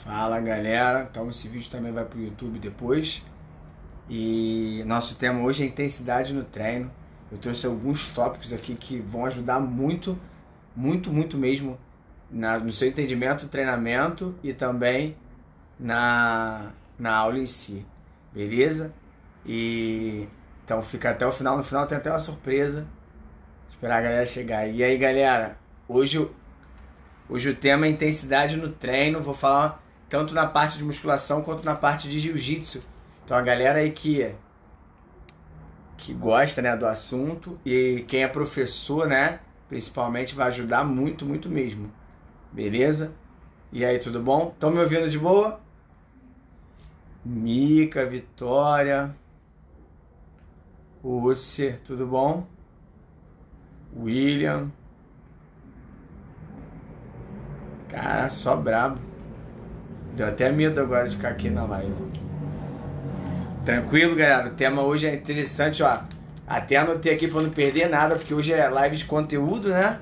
Fala galera, então esse vídeo também vai para o YouTube depois. E nosso tema hoje é intensidade no treino. Eu trouxe alguns tópicos aqui que vão ajudar muito, muito mesmo no seu entendimento, treinamento e também na aula em si, beleza? E então fica até o final, no final tem até uma surpresa. Esperar a galera chegar. E aí galera, hoje o tema é intensidade no treino. Vou falar tanto na parte de musculação quanto na parte de jiu-jitsu. Então a galera aí que gosta, né, do assunto e quem é professor, né, principalmente vai ajudar muito mesmo. Beleza? E aí, tudo bom? Estão me ouvindo de boa? Mica, Vitória, Usser, tudo bom? William. Cara, só brabo. Deu até medo agora de ficar aqui na live. Tranquilo, galera? O tema hoje é interessante, ó. Até anotei aqui pra não perder nada, porque hoje é live de conteúdo, né?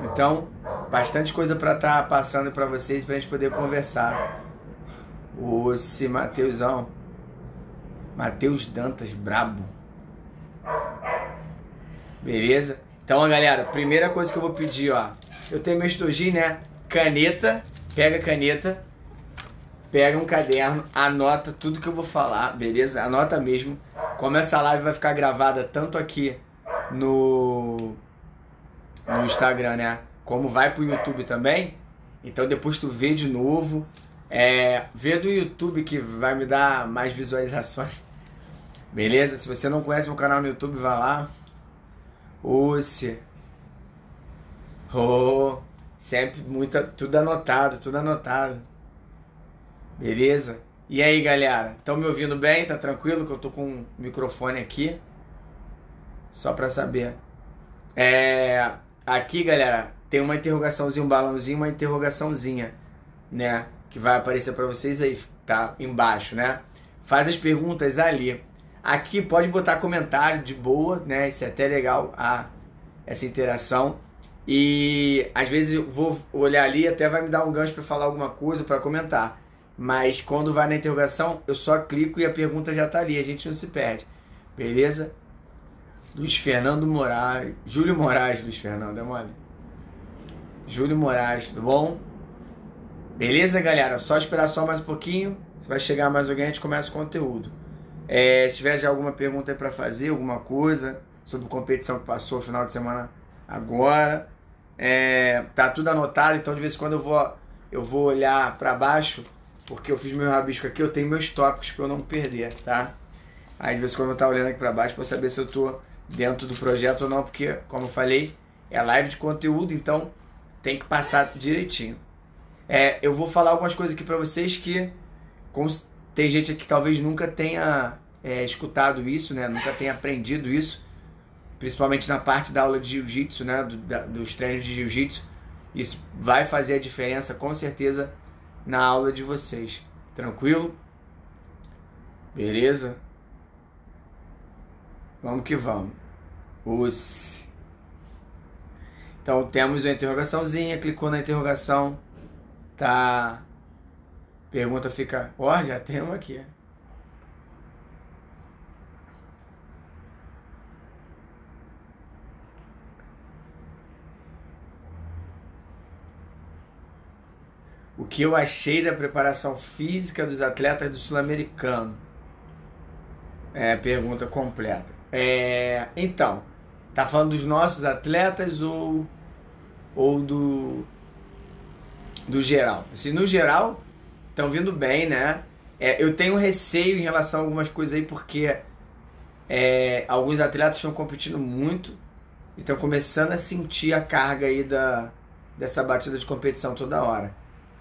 Então, bastante coisa pra estar passando pra vocês, pra gente poder conversar. Osse, Mateusão. Matheus Dantas, brabo. Beleza? Então, galera, primeira coisa que eu vou pedir, ó. Eu tenho meu estogi, né? Caneta, pega a caneta, pega um caderno, anota tudo que eu vou falar, beleza? Anota mesmo. Como essa live vai ficar gravada tanto aqui no Instagram, né? Como vai pro YouTube também. Então depois tu vê de novo. Vê do YouTube que vai me dar mais visualizações. Beleza? Se você não conhece meu canal no YouTube, vai lá. Osse. Sempre tudo anotado. Beleza? E aí, galera? Estão me ouvindo bem? Tá tranquilo que eu tô com o microfone aqui? Só pra saber. Aqui, galera, tem uma interrogaçãozinha, um balãozinho, uma interrogaçãozinha, né? Que vai aparecer pra vocês aí, tá? Embaixo, né? Faz as perguntas ali. Aqui pode botar comentário de boa, né? Isso é até legal, essa interação. E às vezes eu vou olhar ali, até vai me dar um gancho para falar alguma coisa, para comentar. Mas quando vai na interrogação, eu só clico e a pergunta já tá ali, a gente não se perde. Beleza? Luiz Fernando Moraes. Júlio Moraes, Luiz Fernando, é mole? Júlio Moraes, tudo bom? Beleza, galera? Só esperar só mais um pouquinho. Se vai chegar mais alguém, a gente começa o conteúdo. Se tiver já alguma pergunta aí para fazer, alguma coisa sobre competição que passou no final de semana agora. Tá tudo anotado, então de vez em quando eu vou olhar para baixo, porque eu fiz meu rabisco aqui, eu tenho meus tópicos para eu não perder, tá? Aí de vez em quando eu tô olhando aqui para baixo para saber se eu tô dentro do projeto ou não, porque, como eu falei, é live de conteúdo, então tem que passar direitinho. Eu vou falar algumas coisas aqui para vocês que, como tem gente aqui que talvez nunca tenha escutado isso, né? Nunca tenha aprendido isso, principalmente na parte da aula de jiu-jitsu, né? Dos treinos de jiu-jitsu. Isso vai fazer a diferença, com certeza, na aula de vocês. Tranquilo? Beleza? Vamos que vamos. Então temos uma interrogaçãozinha, clicou na interrogação, tá? Pergunta fica... já tem uma aqui. O que eu achei da preparação física dos atletas do Sul-Americano? Pergunta completa. Então, tá falando dos nossos atletas ou do geral? Assim, no geral, estão vindo bem, né? Eu tenho receio em relação a algumas coisas aí, porque alguns atletas estão competindo muito e estão começando a sentir a carga aí dessa batida de competição toda hora.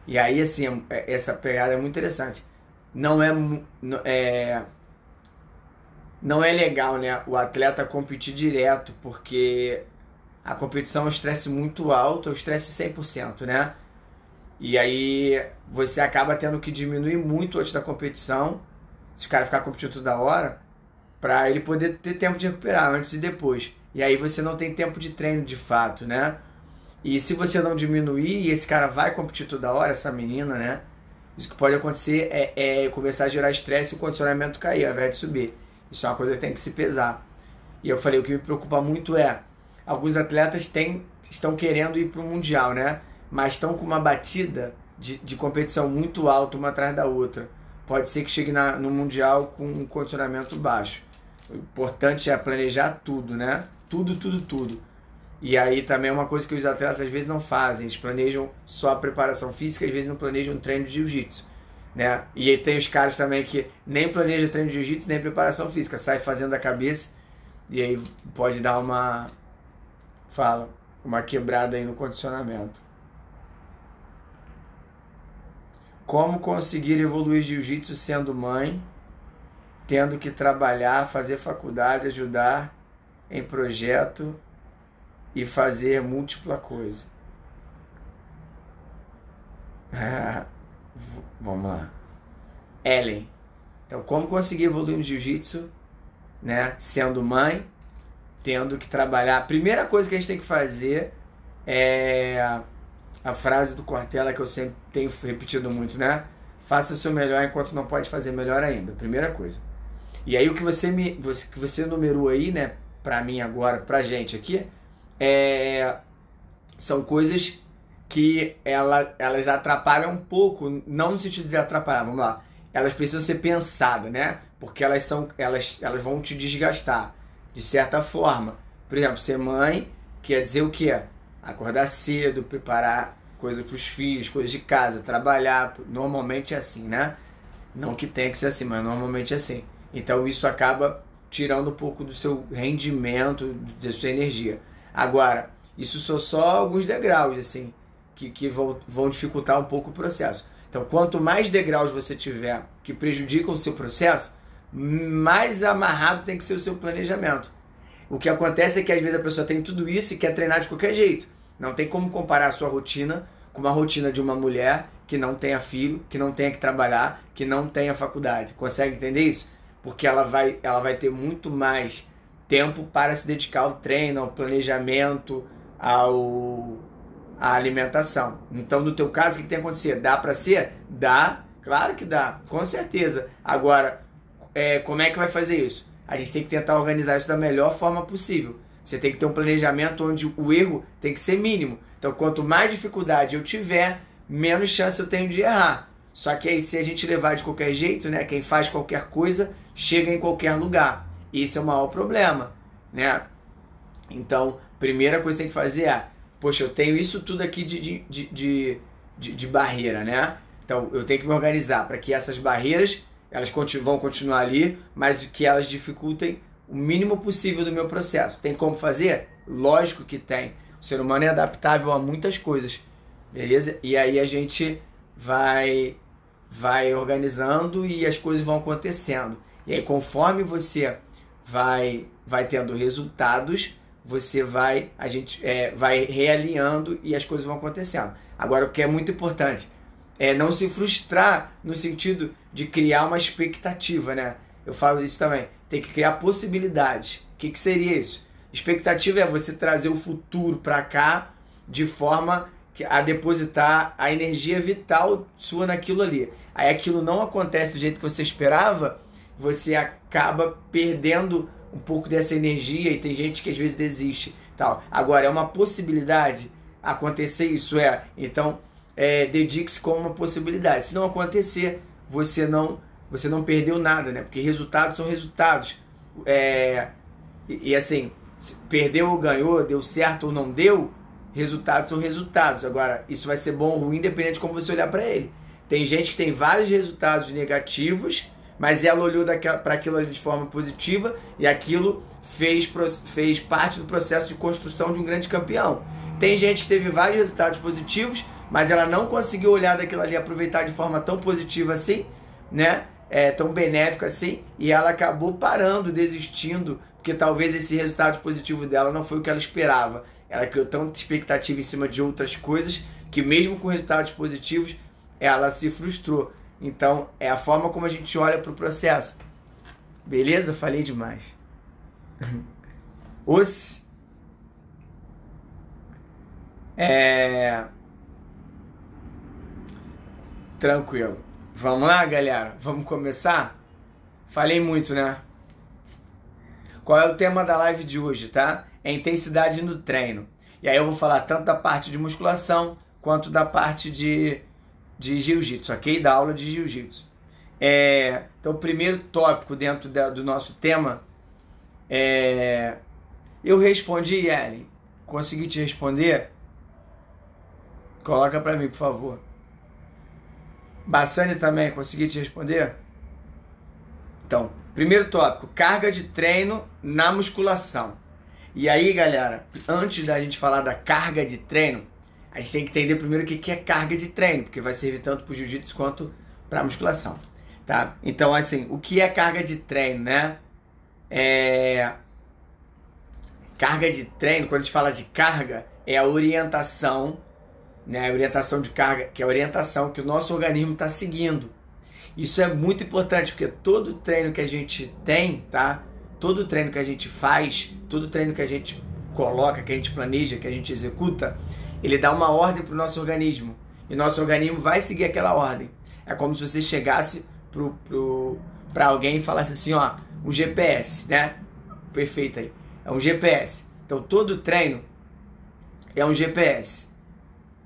E aí, assim, essa pegada é muito interessante. Não é legal, né, o atleta competir direto, porque a competição é um estresse muito alto, é um estresse 100%, né? E aí você acaba tendo que diminuir muito antes da competição, se o cara ficar competindo toda hora, para ele poder ter tempo de recuperar antes e depois. E aí você não tem tempo de treino de fato, né? E se você não diminuir, e esse cara vai competir toda hora, essa menina, né? Isso que pode acontecer é começar a gerar estresse e o condicionamento cair ao invés de subir. Isso é uma coisa que tem que se pesar. E eu falei, o que me preocupa muito é, alguns atletas estão querendo ir para o Mundial, né? Mas estão com uma batida de competição muito alta uma atrás da outra. Pode ser que chegue no Mundial com um condicionamento baixo. O importante é planejar tudo, né? Tudo, tudo, tudo. E aí também é uma coisa que os atletas às vezes não fazem. Eles planejam só a preparação física, às vezes não planejam um treino de jiu-jitsu, né? E aí tem os caras também que nem planejam treino de jiu-jitsu, nem preparação física. Sai fazendo a cabeça e aí pode dar uma quebrada aí no condicionamento. Como conseguir evoluir jiu-jitsu sendo mãe, tendo que trabalhar, fazer faculdade, ajudar em projeto e fazer múltipla coisa? Vamos lá. Ellen. Então, como conseguir evoluir no jiu-jitsu, né, sendo mãe, tendo que trabalhar? A primeira coisa que a gente tem que fazer é a frase do Cortella que eu sempre tenho repetido muito, né? Faça o seu melhor enquanto não pode fazer melhor ainda. Primeira coisa. E aí o que você numerou aí, né, pra mim agora, pra gente aqui, são coisas que elas atrapalham um pouco, não no sentido de atrapalhar, vamos lá. Elas precisam ser pensadas, né? Porque elas vão te desgastar, de certa forma. Por exemplo, ser mãe quer dizer o quê? Acordar cedo, preparar coisas para os filhos, coisas de casa, trabalhar. Normalmente é assim, né? Não que tenha que ser assim, mas normalmente é assim. Então isso acaba tirando um pouco do seu rendimento, da sua energia. Agora, isso são só alguns degraus, assim, que vão dificultar um pouco o processo. Então, quanto mais degraus você tiver que prejudicam o seu processo, mais amarrado tem que ser o seu planejamento. O que acontece é que às vezes a pessoa tem tudo isso e quer treinar de qualquer jeito. Não tem como comparar a sua rotina com uma rotina de uma mulher que não tenha filho, que não tenha que trabalhar, que não tenha faculdade. Consegue entender isso? Porque ela vai ter muito mais tempo para se dedicar ao treino, ao planejamento, à alimentação. Então, no teu caso, o que tem que acontecer? Dá para ser? Dá, claro que dá, com certeza. Agora, como é que vai fazer isso? A gente tem que tentar organizar isso da melhor forma possível. Você tem que ter um planejamento onde o erro tem que ser mínimo. Então, quanto mais dificuldade eu tiver, menos chance eu tenho de errar. Só que aí, se a gente levar de qualquer jeito, né? Quem faz qualquer coisa, chega em qualquer lugar. Esse é o maior problema, né? Então, primeira coisa que tem que fazer é, poxa, eu tenho isso tudo aqui de barreira, né? Então, eu tenho que me organizar para que essas barreiras, elas vão continuar ali, mas que elas dificultem o mínimo possível do meu processo. Tem como fazer? Lógico que tem. O ser humano é adaptável a muitas coisas, beleza? E aí a gente vai organizando e as coisas vão acontecendo. E aí conforme você vai tendo resultados, a gente vai realinhando e as coisas vão acontecendo. Agora, o que é muito importante é não se frustrar no sentido de criar uma expectativa, né? Eu falo isso também. Tem que criar possibilidades. O que seria isso? Expectativa é você trazer o futuro para cá de forma a depositar a energia vital sua naquilo ali. Aí aquilo não acontece do jeito que você esperava, você acaba perdendo um pouco dessa energia e tem gente que às vezes desiste. Tal. Agora, é uma possibilidade acontecer isso, então dedique-se como uma possibilidade. Se não acontecer, você não perdeu nada, né? Porque resultados são resultados. E assim, perdeu ou ganhou, deu certo ou não deu, resultados são resultados. Agora, isso vai ser bom ou ruim, independente de como você olhar para ele. Tem gente que tem vários resultados negativos, mas ela olhou para aquilo ali de forma positiva e aquilo fez parte do processo de construção de um grande campeão. Tem gente que teve vários resultados positivos, mas ela não conseguiu olhar daquilo ali e aproveitar de forma tão positiva assim, né? Tão benéfica assim, e ela acabou parando, desistindo, porque talvez esse resultado positivo dela não foi o que ela esperava. Ela criou tanta expectativa em cima de outras coisas que mesmo com resultados positivos, ela se frustrou. Então, é a forma como a gente olha para o processo. Beleza? Falei demais. Tranquilo. Vamos lá, galera? Vamos começar? Falei muito, né? Qual é o tema da live de hoje, tá? É intensidade no treino. E aí eu vou falar tanto da parte de musculação quanto da parte de jiu-jitsu, ok? Da aula de jiu-jitsu. Então, o primeiro tópico dentro do nosso tema eu respondi, Ellen. Consegui te responder? Coloca pra mim, por favor. Bassani também, consegui te responder? Então, primeiro tópico, carga de treino na musculação. E aí, galera, antes da gente falar da carga de treino, a gente tem que entender primeiro o que é carga de treino, porque vai servir tanto para o jiu-jitsu quanto para a musculação, tá? Então, assim, o que é carga de treino, né? Carga de treino, quando a gente fala de carga, é a orientação, né? A orientação de carga, que é a orientação que o nosso organismo está seguindo. Isso é muito importante, porque todo treino que a gente tem, tá? Todo treino que a gente faz, todo treino que a gente coloca, que a gente planeja, que a gente executa, ele dá uma ordem para o nosso organismo. E nosso organismo vai seguir aquela ordem. É como se você chegasse para alguém e falasse assim, ó, um GPS, né? Perfeito aí. É um GPS. Então, todo treino é um GPS.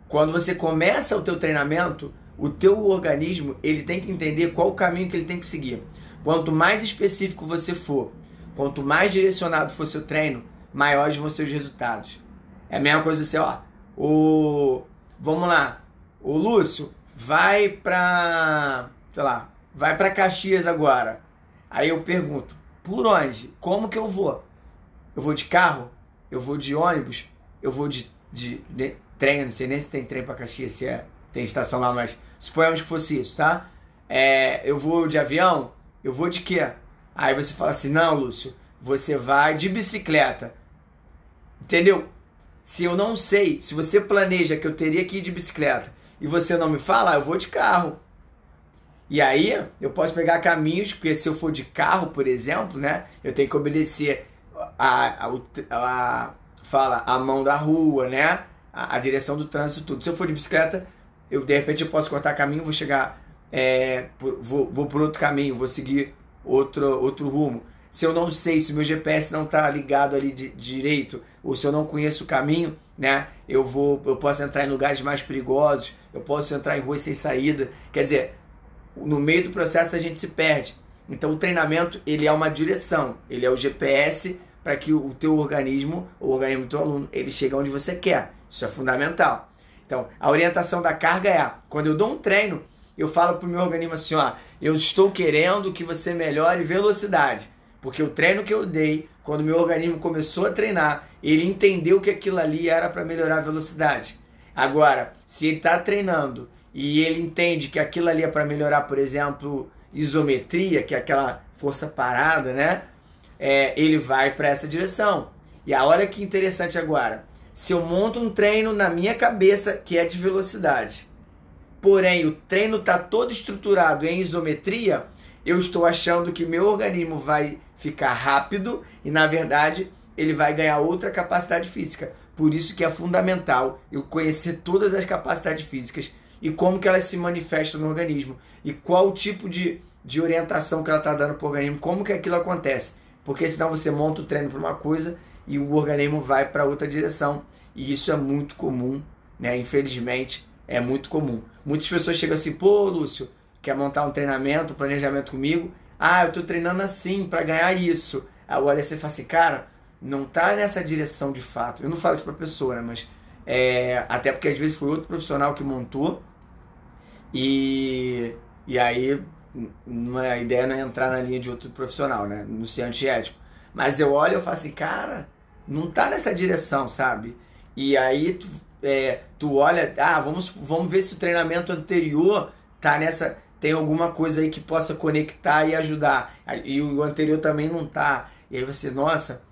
Quando você começa o teu treinamento, o teu organismo, ele tem que entender qual o caminho que ele tem que seguir. Quanto mais específico você for, quanto mais direcionado for seu treino, maiores vão ser os resultados. É a mesma coisa você, ó, vamos lá, o Lúcio vai pra, sei lá, vai pra Caxias agora. Aí eu pergunto, por onde? Como que eu vou? Eu vou de carro? Eu vou de ônibus? Eu vou de trem? Não sei nem se tem trem pra Caxias, se tem estação lá, mas suponhamos que fosse isso, tá? Eu vou de avião? Eu vou de quê? Aí você fala assim, não, Lúcio, você vai de bicicleta. Entendeu? Se eu não sei, se você planeja que eu teria que ir de bicicleta e você não me fala, eu vou de carro. E aí, eu posso pegar caminhos, porque se eu for de carro, por exemplo, né, eu tenho que obedecer a mão da rua, né, a direção do trânsito, tudo. Se eu for de bicicleta, de repente eu posso cortar caminho, vou chegar, vou por outro caminho, vou seguir outro rumo. Se eu não sei, se meu GPS não está ligado ali direito, ou se eu não conheço o caminho, né, eu posso entrar em lugares mais perigosos, eu posso entrar em ruas sem saída. Quer dizer, no meio do processo a gente se perde. Então o treinamento, ele é uma direção, ele é o GPS para que o teu organismo, o organismo do teu aluno, ele chegue onde você quer. Isso é fundamental. Então, a orientação da carga quando eu dou um treino, eu falo para o meu organismo assim, ó, eu estou querendo que você melhore velocidade. Porque o treino que eu dei, quando o meu organismo começou a treinar, ele entendeu que aquilo ali era para melhorar a velocidade. Agora, se ele está treinando e ele entende que aquilo ali é para melhorar, por exemplo, isometria, que é aquela força parada, né? Ele vai para essa direção. E a hora que interessante agora, se eu monto um treino na minha cabeça que é de velocidade, porém o treino está todo estruturado em isometria, eu estou achando que meu organismo vai ficar rápido e, na verdade, ele vai ganhar outra capacidade física. Por isso que é fundamental eu conhecer todas as capacidades físicas e como que elas se manifestam no organismo e qual o tipo de orientação que ela está dando para o organismo, como que aquilo acontece. Porque senão você monta o treino para uma coisa e o organismo vai para outra direção. E isso é muito comum, né? Infelizmente, é muito comum. Muitas pessoas chegam assim, pô, Lúcio, quer montar um treinamento, um planejamento comigo? Ah, eu tô treinando assim para ganhar isso. Aí olha, você fala assim, cara, não tá nessa direção de fato. Eu não falo isso pra pessoa, né? Mas até porque às vezes foi outro profissional que montou e aí a ideia não é entrar na linha de outro profissional, né? Não ser antiético. Mas eu olho e falo assim, cara, não tá nessa direção, sabe? E aí tu olha, vamos ver se o treinamento anterior tá nessa, tem alguma coisa aí que possa conectar e ajudar. E o anterior também não tá. E aí você, nossa,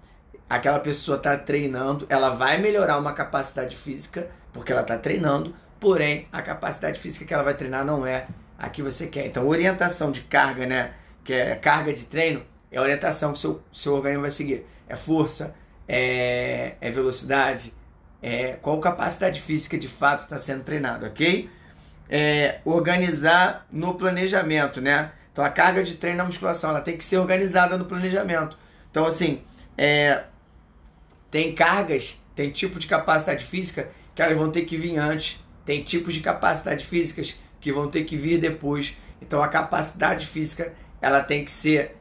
aquela pessoa tá treinando, ela vai melhorar uma capacidade física, porque ela tá treinando, porém a capacidade física que ela vai treinar não é a que você quer. Então, orientação de carga, né? Que é carga de treino, é a orientação que o seu organismo vai seguir. É força, é velocidade, qual capacidade física de fato está sendo treinado, ok? organizar no planejamento, né? Então a carga de treino na musculação, ela tem que ser organizada no planejamento. Então assim, tem cargas, tem tipo de capacidade física que elas vão ter que vir antes, tem tipos de capacidade físicas que vão ter que vir depois. Então a capacidade física, ela tem que ser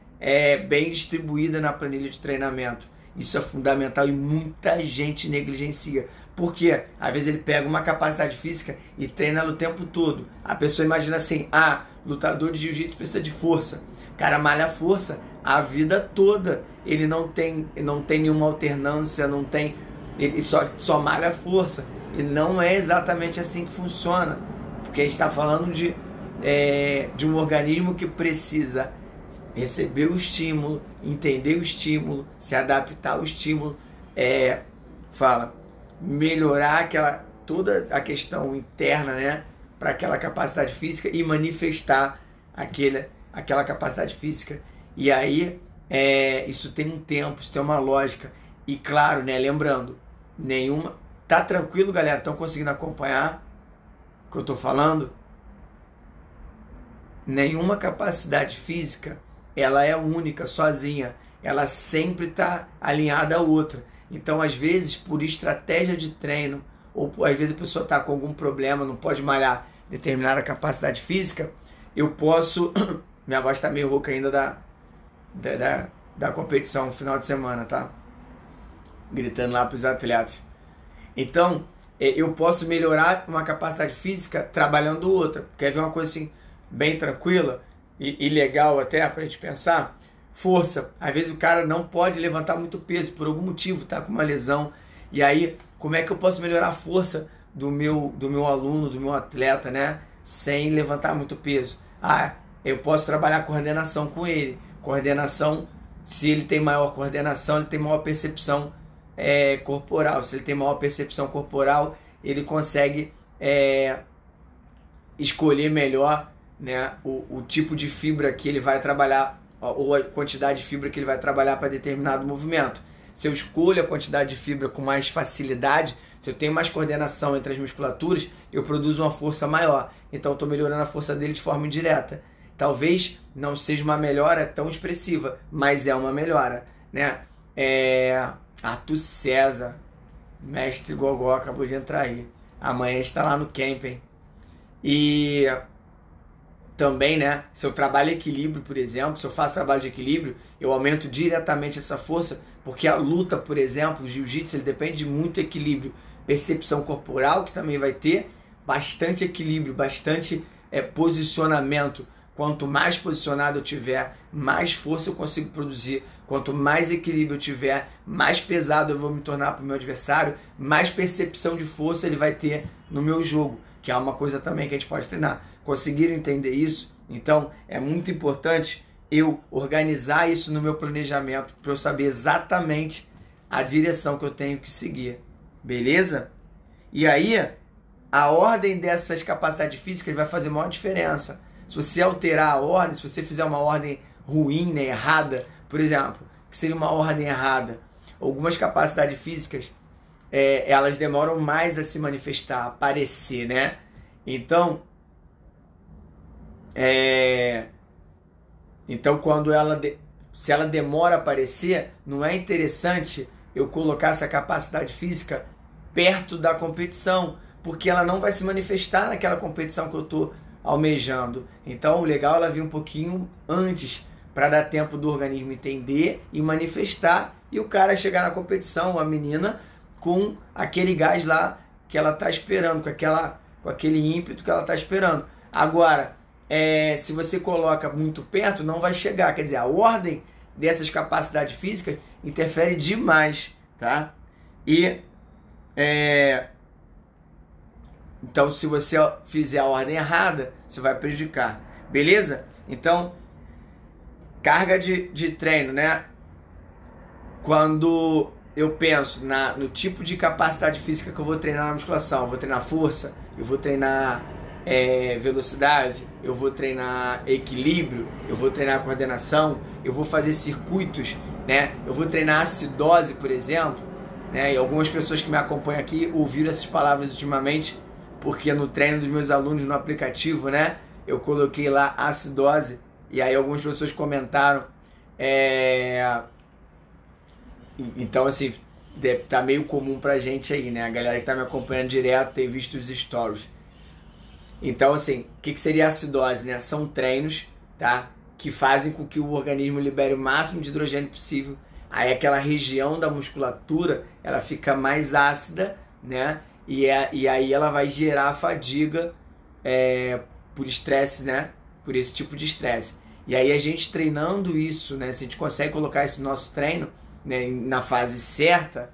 bem distribuída na planilha de treinamento. Isso é fundamental e muita gente negligencia. Por quê? Às vezes ele pega uma capacidade física e treina ela o tempo todo. A pessoa imagina assim, lutador de jiu-jitsu precisa de força. O cara malha força a vida toda. Ele não tem nenhuma alternância, ele só malha força. E não é exatamente assim que funciona. Porque a gente está falando de um organismo que precisa receber o estímulo, entender o estímulo, se adaptar ao estímulo, melhorar toda a questão interna, né, para aquela capacidade física e manifestar aquela capacidade física. E aí isso tem um tempo, isso tem uma lógica. E claro, né, lembrando, tá tranquilo, galera? Estão conseguindo acompanhar o que eu estou falando? Nenhuma capacidade física ela é única, sozinha. Ela sempre está alinhada a outra. Então, às vezes, por estratégia de treino, ou às vezes a pessoa está com algum problema, não pode malhar determinada capacidade física, eu posso... Minha voz está meio rouca ainda da competição no final de semana, tá? Gritando lá para os atletas. Então, eu posso melhorar uma capacidade física trabalhando outra. Quer ver uma coisa assim, bem tranquila e legal até pra gente pensar? Força. Às vezes o cara não pode levantar muito peso por algum motivo, tá com uma lesão. E aí, como é que eu posso melhorar a força do meu aluno, do meu atleta, né? Sem levantar muito peso? Eu posso trabalhar coordenação com ele. Coordenação, se ele tem maior coordenação, ele tem maior percepção corporal. Se ele tem maior percepção corporal, ele consegue escolher melhor, né, o tipo de fibra que ele vai trabalhar, ou a quantidade de fibra que ele vai trabalhar para determinado movimento. Se eu escolho a quantidade de fibra com mais facilidade, se eu tenho mais coordenação entre as musculaturas, eu produzo uma força maior. Então, estou melhorando a força dele de forma indireta. Talvez não seja uma melhora tão expressiva, mas é uma melhora, né? Arthur César, mestre Gogó, acabou de entrar aí. Amanhã está lá no camping. E também, né, se eu trabalho equilíbrio, por exemplo, se eu faço trabalho de equilíbrio, eu aumento diretamente essa força, porque a luta, por exemplo, o jiu-jitsu, ele depende de muito equilíbrio, percepção corporal, que também vai ter, bastante equilíbrio, bastante posicionamento. Quanto mais posicionado eu tiver, mais força eu consigo produzir. Quanto mais equilíbrio eu tiver, mais pesado eu vou me tornar para o meu adversário, mais percepção de força ele vai ter no meu jogo, que é uma coisa também que a gente pode treinar. Conseguiram entender isso? Então, é muito importante eu organizar isso no meu planejamento para eu saber exatamente a direção que eu tenho que seguir. Beleza? E aí, a ordem dessas capacidades físicas vai fazer maior diferença. Se você alterar a ordem, se você fizer uma ordem ruim, né, errada, por exemplo, que seria uma ordem errada, algumas capacidades físicas, elas demoram mais a se manifestar, a aparecer, né? Então, quando se ela demora a aparecer, não é interessante eu colocar essa capacidade física perto da competição, porque ela não vai se manifestar naquela competição que eu estou almejando. Então o legal é ela vir um pouquinho antes, para dar tempo do organismo entender e manifestar, e o cara chegar na competição, a menina, com aquele gás lá que ela está esperando, com aquele ímpeto que ela está esperando. Agora, se você coloca muito perto, não vai chegar. Quer dizer, a ordem dessas capacidades físicas interfere demais, tá? E então, se você fizer a ordem errada, você vai prejudicar. Beleza? Então, carga de treino, né? Quando eu penso no tipo de capacidade física que eu vou treinar na musculação, eu vou treinar força, eu vou treinar velocidade, eu vou treinar equilíbrio, eu vou treinar coordenação, eu vou fazer circuitos, né? Eu vou treinar acidose, por exemplo, né? E algumas pessoas que me acompanham aqui ouviram essas palavras ultimamente, porque no treino dos meus alunos no aplicativo, né, eu coloquei lá acidose, e aí algumas pessoas comentaram, então assim, tá meio comum pra gente aí, né, a galera que tá me acompanhando direto ter visto os stories. Então assim, o que seria acidose, né? São treinos, tá, que fazem com que o organismo libere o máximo de hidrogênio possível. Aí aquela região da musculatura, ela fica mais ácida, né? E aí ela vai gerar fadiga por estresse, né? Por esse tipo de estresse. E aí a gente treinando isso, né? Se a gente consegue colocar esse nosso treino, né, na fase certa,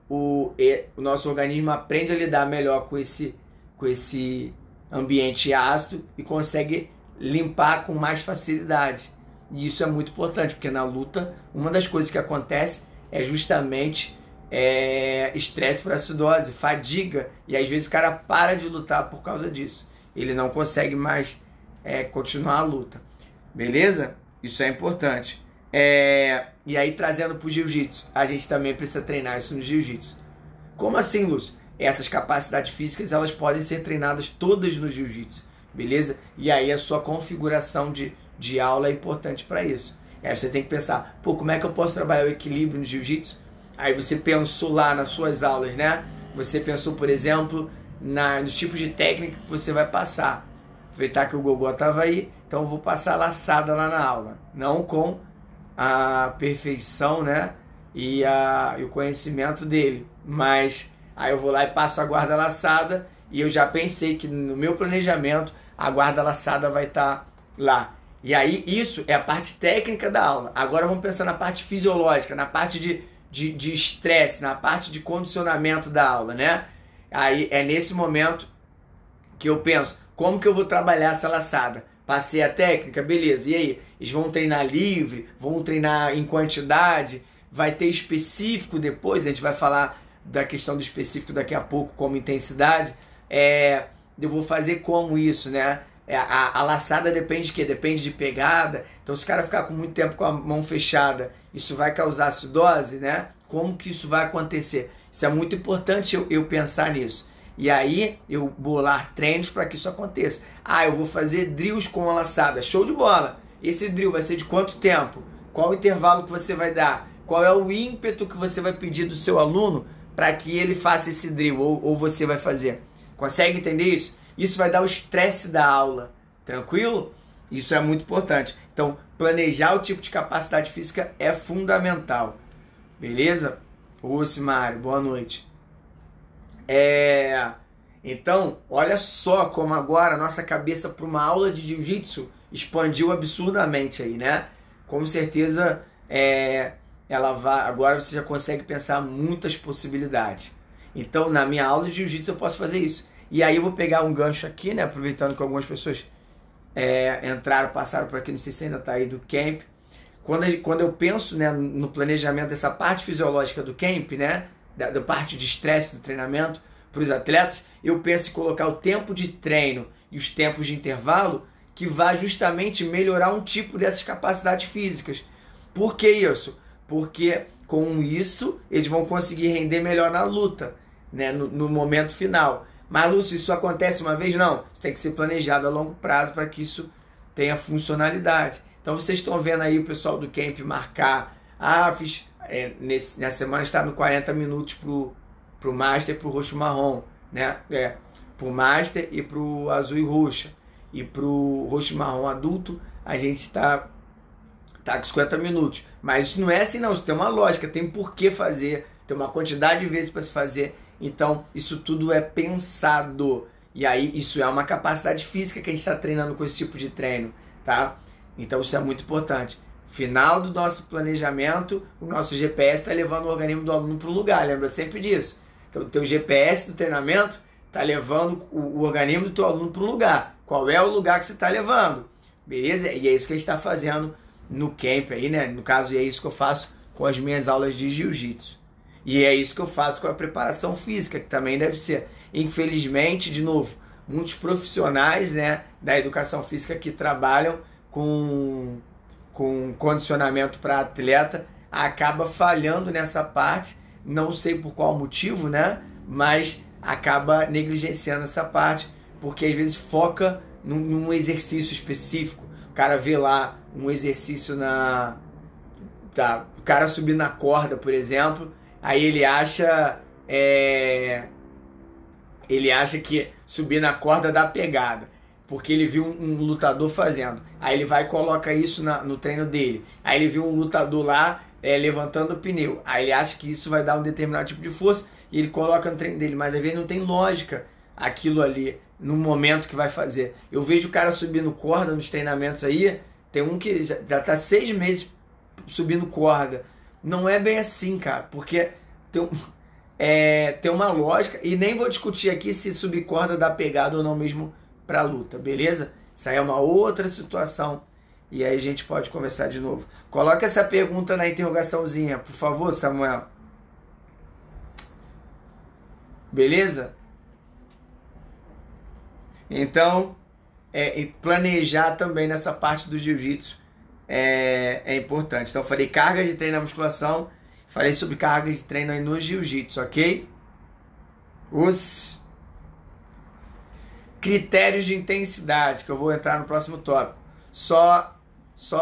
o nosso organismo aprende a lidar melhor com esse ambiente ácido e consegue limpar com mais facilidade. E isso é muito importante, porque na luta, uma das coisas que acontece é justamente estresse por acidose, fadiga, e às vezes o cara para de lutar por causa disso. Ele não consegue mais continuar a luta. Beleza? Isso é importante. E aí, trazendo para o jiu-jitsu, a gente também precisa treinar isso no jiu-jitsu. Como assim, Lúcio? Essas capacidades físicas, elas podem ser treinadas todas no jiu-jitsu, beleza? E aí a sua configuração de aula é importante para isso. E aí você tem que pensar, pô, como é que eu posso trabalhar o equilíbrio no jiu-jitsu? Aí você pensou lá nas suas aulas, né? Você pensou, por exemplo, nos tipos de técnica que você vai passar. Aproveitar que o Gogó estava aí, então eu vou passar laçada lá na aula. Não com a perfeição, né? E o conhecimento dele, mas aí eu vou lá e passo a guarda laçada, e eu já pensei que no meu planejamento a guarda laçada vai estar lá. E aí isso é a parte técnica da aula. Agora vamos pensar na parte fisiológica, na parte de estresse, na parte de condicionamento da aula, né? Aí é nesse momento que eu penso, como que eu vou trabalhar essa laçada? Passei a técnica, beleza, e aí? Eles vão treinar livre, vão treinar em quantidade, vai ter específico depois, a gente vai falar da questão do específico daqui a pouco, como intensidade. Eu vou fazer como isso, né? A laçada depende de quê? Depende de pegada. Então, se o cara ficar com muito tempo com a mão fechada, isso vai causar acidose, né? Como que isso vai acontecer? Isso é muito importante eu pensar nisso. E aí, eu bolar treinos para que isso aconteça. Eu vou fazer drills com a laçada. Show de bola! Esse drill vai ser de quanto tempo? Qual o intervalo que você vai dar? Qual é o ímpeto que você vai pedir do seu aluno para que ele faça esse drill? Ou você vai fazer? Consegue entender isso? Isso vai dar o estresse da aula. Tranquilo? Isso é muito importante. Então, planejar o tipo de capacidade física é fundamental. Beleza? Ô, Simário, boa noite. Então, olha só como agora a nossa cabeça para uma aula de jiu-jitsu expandiu absurdamente aí, né? Com certeza, ela vai. Agora você já consegue pensar muitas possibilidades. Então, na minha aula de jiu-jitsu eu posso fazer isso. E aí eu vou pegar um gancho aqui, né? Aproveitando que algumas pessoas passaram por aqui, não sei se ainda está aí do camp. Quando eu penso, né, no planejamento dessa parte fisiológica do camp, né? Da parte de estresse do treinamento para os atletas, eu penso em colocar o tempo de treino e os tempos de intervalo que vai justamente melhorar um tipo dessas capacidades físicas. Por que isso? Porque com isso eles vão conseguir render melhor na luta, né, no momento final. Mas, Lúcio, isso acontece uma vez? Não. Isso tem que ser planejado a longo prazo para que isso tenha funcionalidade. Então, vocês estão vendo aí o pessoal do camp marcar. Nessa semana está no 40 minutos pro Master e pro Roxo Marrom, né? Pro Master e pro Azul e Roxa. E pro Roxo Marrom adulto, a gente tá com 50 minutos. Mas isso não é assim, não. Isso tem uma lógica, tem por que fazer, tem uma quantidade de vezes para se fazer. Então, isso tudo é pensado. E aí, isso é uma capacidade física que a gente está treinando com esse tipo de treino, tá? Então, isso é muito importante. Final do nosso planejamento, o nosso GPS está levando o organismo do aluno para o lugar. Lembra sempre disso. Então, o teu GPS do treinamento está levando o organismo do teu aluno para um lugar. Qual é o lugar que você está levando? Beleza? E é isso que a gente está fazendo no camp aí, né? No caso, é isso que eu faço com as minhas aulas de jiu-jitsu. E é isso que eu faço com a preparação física, que também deve ser. Infelizmente, de novo, muitos profissionais, né, da educação física que trabalham com condicionamento para atleta acaba falhando nessa parte. Não sei por qual motivo, né? Mas acaba negligenciando essa parte, porque às vezes foca num exercício específico. O cara vê lá um exercício o cara subir na corda, por exemplo, aí ele acha que subir na corda dá pegada, porque ele viu um lutador fazendo. Aí ele vai e coloca isso no treino dele. Aí ele viu um lutador lá levantando o pneu. Aí ele acha que isso vai dar um determinado tipo de força e ele coloca no treino dele. Mas às vezes não tem lógica aquilo ali no momento que vai fazer. Eu vejo o cara subindo corda nos treinamentos aí. Tem um que já tá 6 meses subindo corda. Não é bem assim, cara, porque tem uma lógica, e nem vou discutir aqui se subir corda dá pegada ou não mesmo pra luta, beleza? Isso aí é uma outra situação, e aí a gente pode conversar de novo. Coloca essa pergunta na interrogaçãozinha, por favor, Samuel. Beleza? Então, planejar também nessa parte do jiu-jitsu é importante. Então, eu falei carga de treino na musculação, falei sobre carga de treino aí no jiu-jitsu, ok? Os critérios de intensidade, que eu vou entrar no próximo tópico. Só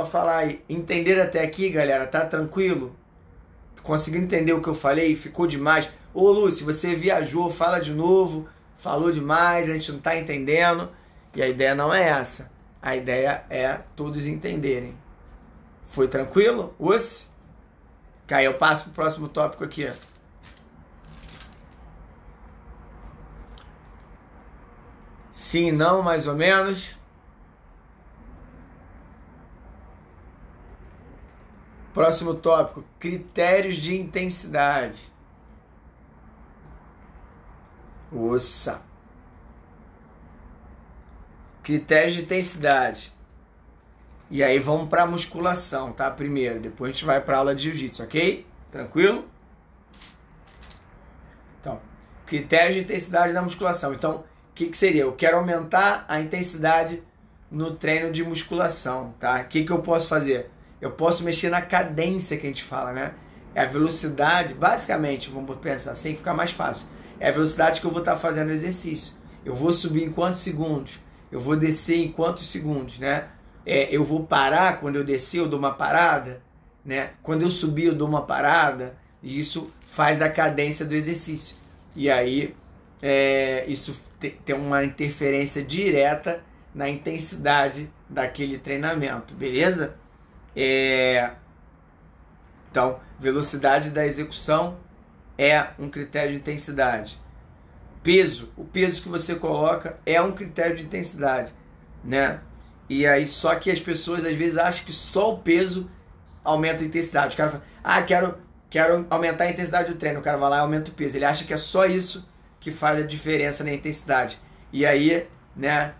falar aí. Entender até aqui, galera? Tá tranquilo? Conseguiu entender o que eu falei? Ficou demais? Ô, Lúcio, você viajou, fala de novo. Falou demais, a gente não tá entendendo. E a ideia não é essa. A ideia é todos entenderem. Foi tranquilo? Cai, eu passo pro próximo tópico aqui. Sim, não, mais ou menos. Próximo tópico, critérios de intensidade. Critérios de intensidade. E aí vamos para musculação, tá? Primeiro, depois a gente vai para aula de jiu-jitsu, ok? Tranquilo? Então, critérios de intensidade na musculação. Então, o que seria? Eu quero aumentar a intensidade no treino de musculação, tá? O que eu posso fazer? Eu posso mexer na cadência que a gente fala, né? É a velocidade, basicamente, vamos pensar assim que fica mais fácil. É a velocidade que eu vou estar fazendo o exercício. Eu vou subir em quantos segundos? Eu vou descer em quantos segundos, né? Eu vou parar, quando eu descer eu dou uma parada, né? Quando eu subir eu dou uma parada, e isso faz a cadência do exercício. E aí isso tem uma interferência direta na intensidade daquele treinamento, beleza? Então, velocidade da execução é um critério de intensidade. O peso que você coloca é um critério de intensidade, né? E aí, só que as pessoas às vezes acham que só o peso aumenta a intensidade. O cara fala, quero aumentar a intensidade do treino. O cara vai lá e aumenta o peso. Ele acha que é só isso que faz a diferença na intensidade. E aí, né,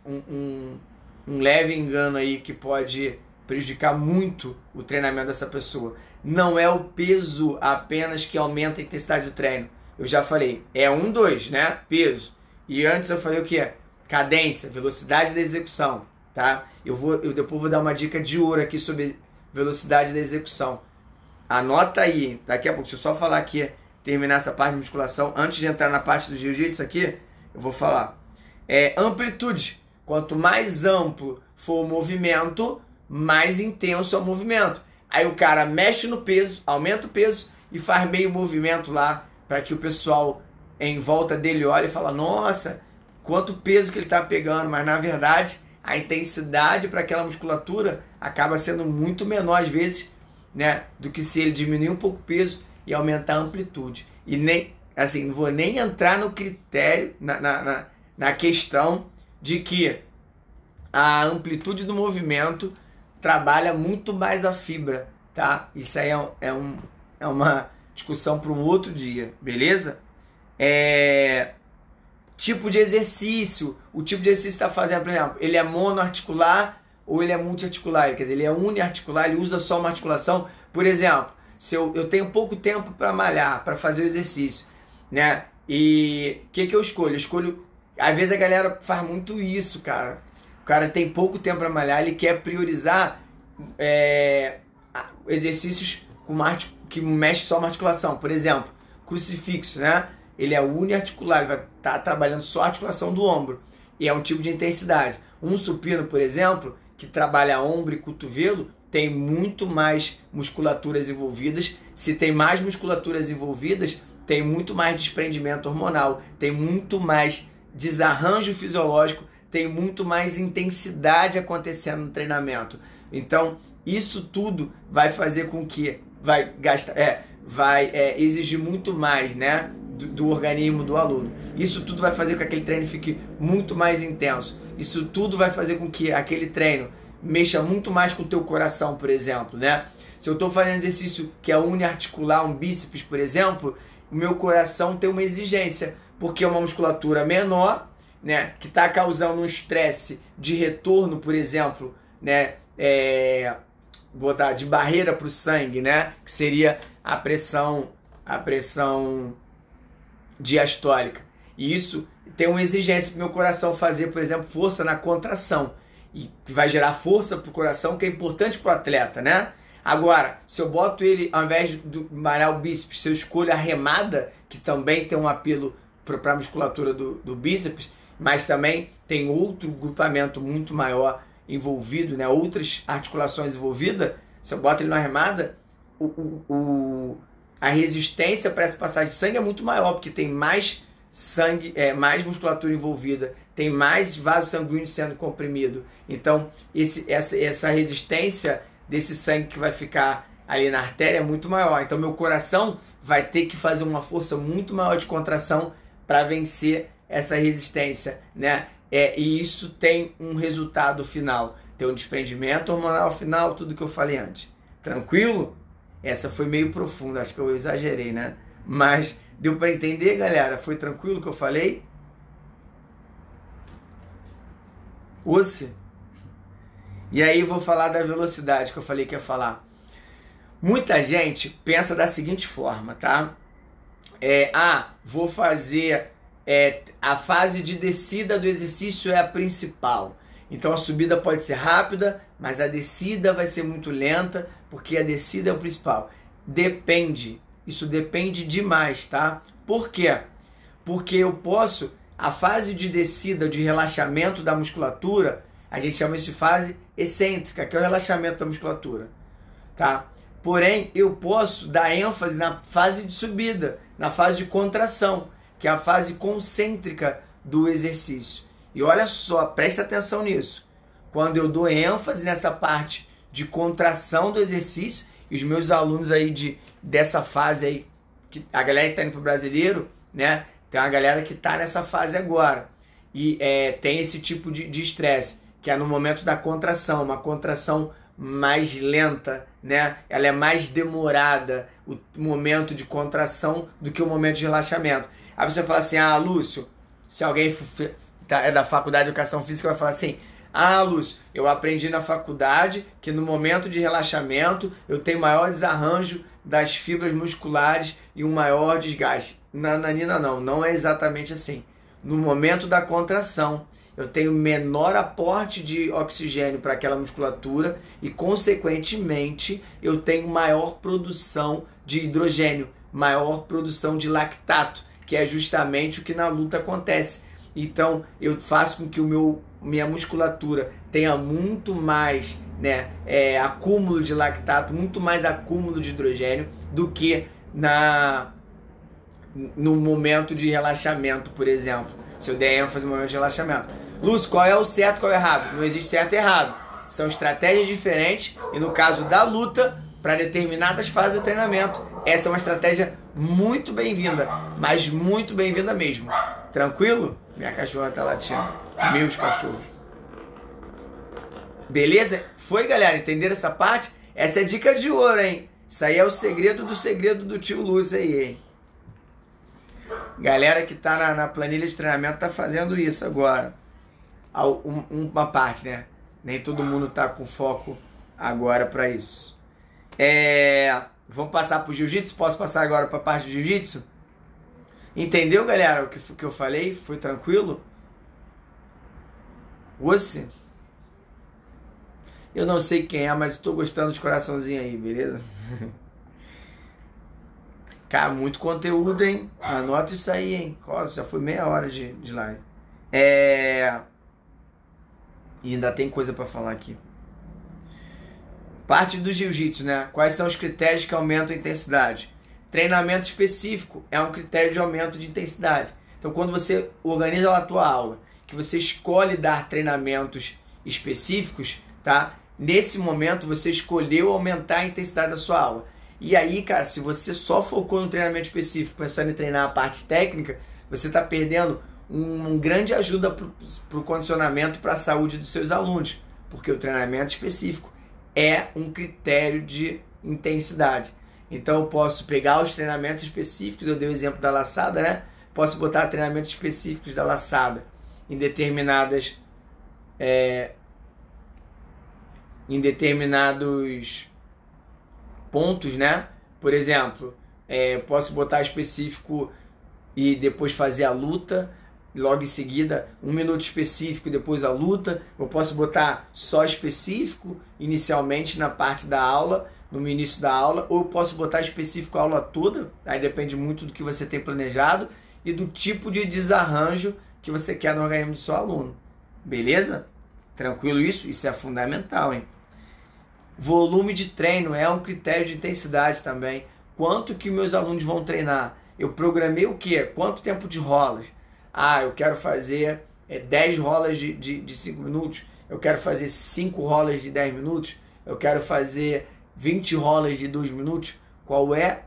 um leve engano aí que pode prejudicar muito o treinamento dessa pessoa. Não é o peso apenas que aumenta a intensidade do treino. Eu já falei, 2, né? Peso. E antes eu falei o que? Cadência, velocidade da execução, tá? Eu depois vou dar uma dica de ouro aqui sobre velocidade da execução. Anota aí, daqui a pouco, deixa eu só falar aqui, terminar essa parte de musculação. Antes de entrar na parte do jiu-jitsu aqui, eu vou falar. Amplitude. Quanto mais amplo for o movimento, mais intenso é o movimento. Aí o cara mexe no peso, aumenta o peso e faz meio movimento lá, para que o pessoal em volta dele olhe e fala, nossa, quanto peso que ele está pegando, mas na verdade a intensidade para aquela musculatura acaba sendo muito menor às vezes, né, do que se ele diminuir um pouco o peso e aumentar a amplitude. E nem, assim, não vou nem entrar no critério, na questão de que a amplitude do movimento trabalha muito mais a fibra, tá? Isso aí é uma discussão para um outro dia, beleza? Tipo de exercício. O tipo de exercício que está fazendo, por exemplo, ele é monoarticular ou ele é multiarticular? Quer dizer, ele é uniarticular, ele usa só uma articulação. Por exemplo, se eu tenho pouco tempo para malhar, para fazer o exercício, né? E o que eu escolho? Eu escolho... Às vezes a galera faz muito isso, cara. O cara tem pouco tempo para malhar, ele quer priorizar exercícios que mexe só uma articulação. Por exemplo, crucifixo, né? ele é uniarticular, ele vai estar trabalhando só a articulação do ombro. E é um tipo de intensidade. Um supino, por exemplo, que trabalha ombro e cotovelo, tem muito mais musculaturas envolvidas. Se tem mais musculaturas envolvidas, tem muito mais desprendimento hormonal, tem muito mais desarranjo fisiológico, tem muito mais intensidade acontecendo no treinamento. Então, isso tudo vai fazer com que vai exigir muito mais, né, do organismo do aluno. Isso tudo vai fazer com que aquele treino fique muito mais intenso. Isso tudo vai fazer com que aquele treino mexa muito mais com o teu coração, por exemplo, né? Se eu estou fazendo exercício que é uniarticular, um bíceps, por exemplo, o meu coração tem uma exigência, porque é uma musculatura menor, né, que está causando um estresse de retorno, por exemplo, né, botar de barreira para o sangue, né, que seria a pressão diastólica. E isso tem uma exigência para o meu coração fazer, por exemplo, força na contração, e vai gerar força para o coração, que é importante para o atleta, né? Agora, se eu boto ele, ao invés de malhar o bíceps, se eu escolho a remada, que também tem um apelo para a musculatura do bíceps, mas também tem outro grupamento muito maior envolvido, né? Outras articulações envolvidas, se eu boto ele na remada, a resistência para essa passagem de sangue é muito maior, porque tem mais sangue, mais musculatura envolvida, tem mais vaso sanguíneo sendo comprimido. Então, essa resistência desse sangue que vai ficar ali na artéria é muito maior. Então, meu coração vai ter que fazer uma força muito maior de contração para vencer essa resistência, né? E isso tem um resultado final. Tem um desprendimento hormonal final, tudo que eu falei antes. Tranquilo? Essa foi meio profunda, acho que eu exagerei, né? Mas deu para entender, galera? Foi tranquilo o que eu falei? Osse. E aí vou falar da velocidade que eu falei que ia falar. Muita gente pensa da seguinte forma, tá? Vou fazer... a fase de descida do exercício é a principal. Então a subida pode ser rápida, mas a descida vai ser muito lenta, porque a descida é o principal. Depende. Isso depende demais, tá? Por quê? Porque eu posso... A fase de descida, de relaxamento da musculatura, a gente chama isso de fase excêntrica, que é o relaxamento da musculatura, tá? Porém, eu posso dar ênfase na fase de subida, na fase de contração, que é a fase concêntrica do exercício. E olha só, presta atenção nisso. Quando eu dou ênfase nessa parte de contração do exercício, e os meus alunos aí dessa fase aí, que a galera que está indo para o brasileiro, né? Tem uma galera que está nessa fase agora. E tem esse tipo de estresse, que é no momento da contração, uma contração mais lenta, né? Ela é mais demorada, o momento de contração, do que o momento de relaxamento. Aí você fala assim, Lúcio, se alguém é da faculdade de educação física, vai falar assim, Lúcio, eu aprendi na faculdade que no momento de relaxamento eu tenho maior desarranjo das fibras musculares e um maior desgaste. Nananina, não é exatamente assim. No momento da contração, eu tenho menor aporte de oxigênio para aquela musculatura e, consequentemente, eu tenho maior produção de hidrogênio, maior produção de lactato, que é justamente o que na luta acontece. Então, eu faço com que minha musculatura tenha muito mais, né, acúmulo de lactato, muito mais acúmulo de hidrogênio do que no momento de relaxamento, por exemplo. Se eu der ênfase no momento de relaxamento. Lúcio, qual é o certo e qual é o errado? Não existe certo e errado. São estratégias diferentes e no caso da luta, para determinadas fases do treinamento, essa é uma estratégia muito bem-vinda, mas muito bem-vinda mesmo. Tranquilo? Minha cachorra tá latindo. Meus cachorros. Beleza? Foi, galera? Entenderam essa parte? Essa é dica de ouro, hein? Isso aí é o segredo do tio Lúcio aí, hein? Galera que tá na planilha de treinamento tá fazendo isso agora. Uma parte, né? Nem todo mundo tá com foco agora para isso. Vamos passar pro jiu-jitsu? Posso passar agora para a parte do jiu-jitsu? Entendeu, galera, o que eu falei? Foi tranquilo? Você? Eu não sei quem é, mas estou gostando de coraçãozinho aí, beleza? Cara, muito conteúdo, hein? Anota isso aí, hein? Nossa, já foi meia hora de live. E ainda tem coisa pra falar aqui. Parte do jiu-jitsu, né? Quais são os critérios que aumentam a intensidade? Treinamento específico é um critério de aumento de intensidade. Então, quando você organiza a tua aula, que você escolhe dar treinamentos específicos, tá? Nesse momento, você escolheu aumentar a intensidade da sua aula. E aí, cara, se você só focou no treinamento específico, pensando em treinar a parte técnica, você está perdendo uma grande ajuda para o condicionamento, para a saúde dos seus alunos. Porque o treinamento específico é um critério de intensidade. Então eu posso pegar os treinamentos específicos, eu dei o exemplo da laçada, né? Posso botar treinamentos específicos da laçada em determinados pontos, né? Por exemplo, posso botar específico e depois fazer a luta, logo em seguida 1 minuto específico e depois a luta. Eu posso botar só específico inicialmente na parte da aula, no início da aula, ou eu posso botar específico a aula toda, aí depende muito do que você tem planejado e do tipo de desarranjo que você quer no organismo do seu aluno. Beleza? Tranquilo isso? Isso é fundamental, hein? Volume de treino é um critério de intensidade também. Quanto que meus alunos vão treinar? Eu programei o quê? Quanto tempo de rolas? Eu quero fazer 10 rolas de 5 minutos. Eu quero fazer 5 rolas de 10 minutos. Eu quero fazer 20 rolas de 2 minutos. Qual é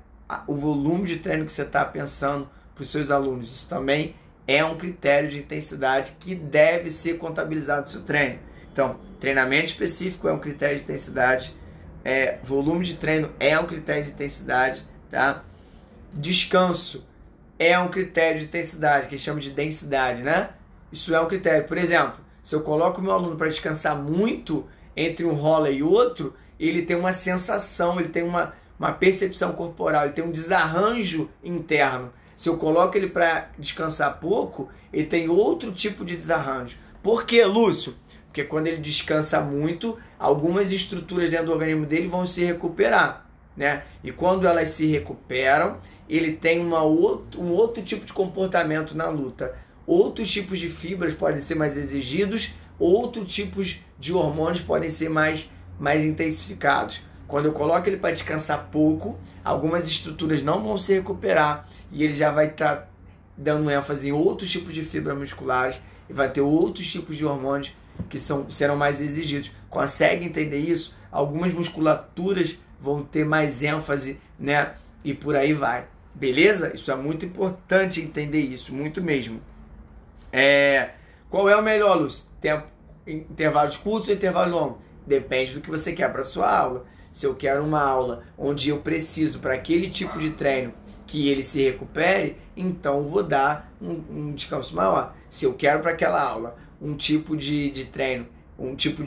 o volume de treino que você está pensando para os seus alunos? Isso também é um critério de intensidade que deve ser contabilizado no seu treino. Então, treinamento específico é um critério de intensidade, volume de treino é um critério de intensidade, tá? Descanso é um critério de intensidade, que chama de densidade, né? Isso é um critério. Por exemplo, se eu coloco o meu aluno para descansar muito entre um rola e outro, ele tem uma sensação, ele tem uma percepção corporal, ele tem um desarranjo interno. Se eu coloco ele para descansar pouco, ele tem outro tipo de desarranjo. Por quê, Lúcio? Porque quando ele descansa muito, algumas estruturas dentro do organismo dele vão se recuperar, né? E quando elas se recuperam, ele tem um outro tipo de comportamento na luta. Outros tipos de fibras podem ser mais exigidos, outros tipos de hormônios podem ser mais intensificados. Quando eu coloco ele para descansar pouco, algumas estruturas não vão se recuperar e ele já vai estar dando ênfase em outros tipos de fibras musculares e vai ter outros tipos de hormônios que serão mais exigidos. Consegue entender isso? Algumas musculaturas vão ter mais ênfase, né? E por aí vai. Beleza? Isso é muito importante entender isso, muito mesmo. Qual é o melhor, Lúcio? Intervalos curtos ou intervalos longos? Depende do que você quer para sua aula. Se eu quero uma aula onde eu preciso para aquele tipo de treino que ele se recupere, então eu vou dar um descanso maior. Se eu quero para aquela aula um tipo de treino, um tipo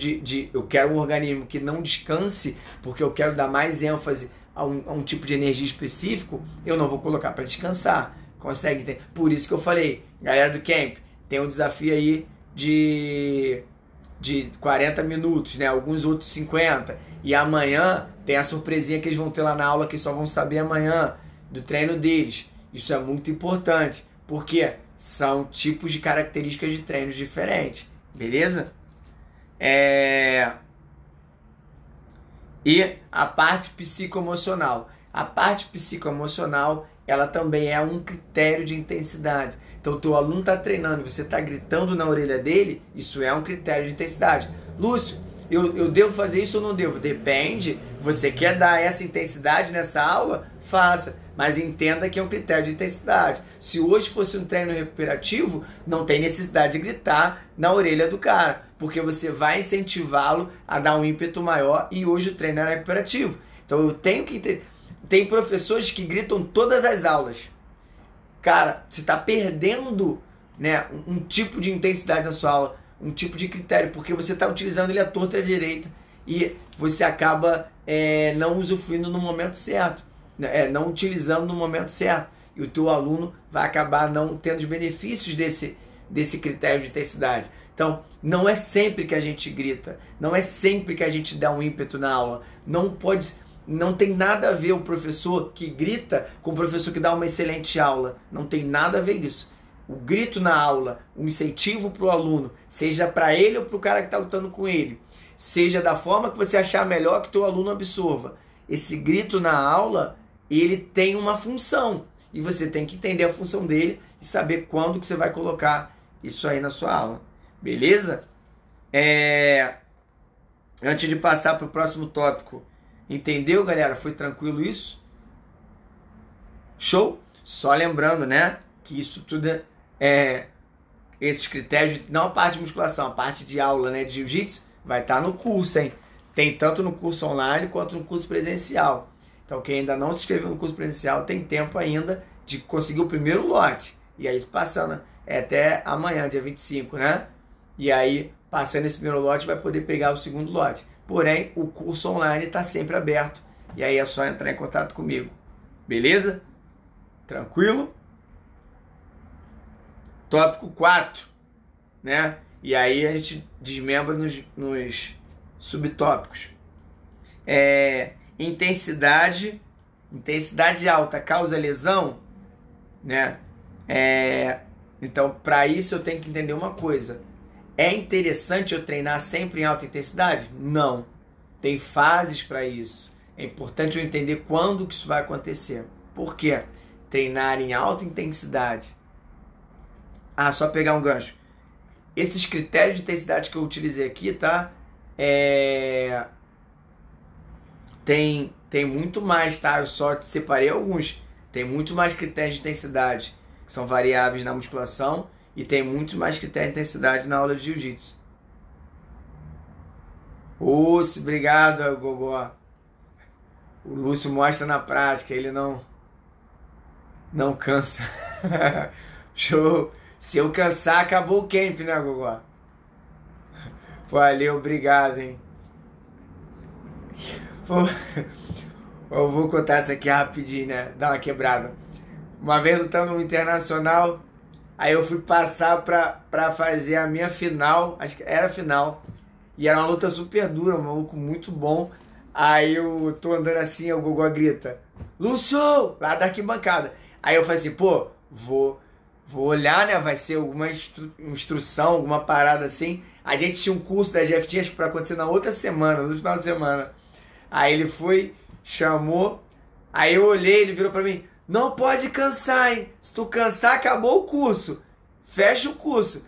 eu quero um organismo que não descanse, porque eu quero dar mais ênfase a um tipo de energia específico, eu não vou colocar para descansar. Consegue ter? Por isso que eu falei, galera do camp, tem um desafio aí de 40 minutos, né? Alguns outros 50. E amanhã tem a surpresinha que eles vão ter lá na aula, que só vão saber amanhã do treino deles. Isso é muito importante, porque são tipos de características de treinos diferentes, beleza? E a parte psicoemocional. A parte psicoemocional, ela também é um critério de intensidade. Então, o teu aluno está treinando e você está gritando na orelha dele, isso é um critério de intensidade. Lúcio, eu devo fazer isso ou não devo? Depende. Você quer dar essa intensidade nessa aula? Faça. Mas entenda que é um critério de intensidade. Se hoje fosse um treino recuperativo, não tem necessidade de gritar na orelha do cara, porque você vai incentivá-lo a dar um ímpeto maior e hoje o treino é recuperativo. Então eu tenho que entender. Tem professores que gritam todas as aulas. Cara, você está perdendo, né, um tipo de intensidade na sua aula, um tipo de critério, porque você está utilizando ele à torta e à direita e você acaba não usufruindo no momento certo, não utilizando no momento certo. E o teu aluno vai acabar não tendo os benefícios desse critério de intensidade. Então, não é sempre que a gente grita, não é sempre que a gente dá um ímpeto na aula. Não pode... Não tem nada a ver o professor que grita com o professor que dá uma excelente aula. Não tem nada a ver isso. O grito na aula, o incentivo para o aluno, seja para ele ou para o cara que está lutando com ele, seja da forma que você achar melhor que teu aluno absorva. Esse grito na aula, ele tem uma função. E você tem que entender a função dele e saber quando que você vai colocar isso aí na sua aula. Beleza? Antes de passar para o próximo tópico, entendeu, galera? Foi tranquilo isso? Show? Só lembrando, né, que isso tudo esses critérios, não a parte de musculação, a parte de aula, né, de jiu-jitsu, vai estar no curso, hein? Tem tanto no curso online quanto no curso presencial. Então, quem ainda não se inscreveu no curso presencial tem tempo ainda de conseguir o primeiro lote. E aí, passando até amanhã, dia 25, né? E aí, passando esse primeiro lote, vai poder pegar o segundo lote. Porém, o curso online está sempre aberto. E aí é só entrar em contato comigo. Beleza? Tranquilo? Tópico 4, né? E aí a gente desmembra nos subtópicos. Intensidade alta causa lesão, né? Então, para isso eu tenho que entender uma coisa. É interessante eu treinar sempre em alta intensidade? Não. Tem fases para isso. É importante eu entender quando que isso vai acontecer. Por quê? Treinar em alta intensidade. Só pegar um gancho. Esses critérios de intensidade que eu utilizei aqui, tá? Tem muito mais, tá? Eu só separei alguns. Tem muito mais critérios de intensidade que são variáveis na musculação e tem muito mais critérios de intensidade na aula de jiu-jitsu. Obrigado, Gogó. O Lúcio mostra na prática, ele não cansa. Show! Se eu cansar, acabou o camp, né, Gogó? Valeu, obrigado, hein? Eu vou contar essa aqui rapidinho, né? Dar uma quebrada. Uma vez lutando no Internacional, aí eu fui passar pra fazer a minha final, acho que era a final, e era uma luta super dura, um maluco muito bom. Aí eu tô andando assim, o Gogó grita, Lúcio! Lá da arquibancada. Aí eu falei assim, pô, vou olhar, né? Vai ser alguma instrução, alguma parada assim. A gente tinha um curso da GFT, acho que pra acontecer na outra semana, no final de semana. Aí ele foi, chamou, aí eu olhei, ele virou pra mim, não pode cansar, hein? Se tu cansar, acabou o curso. Fecha o curso.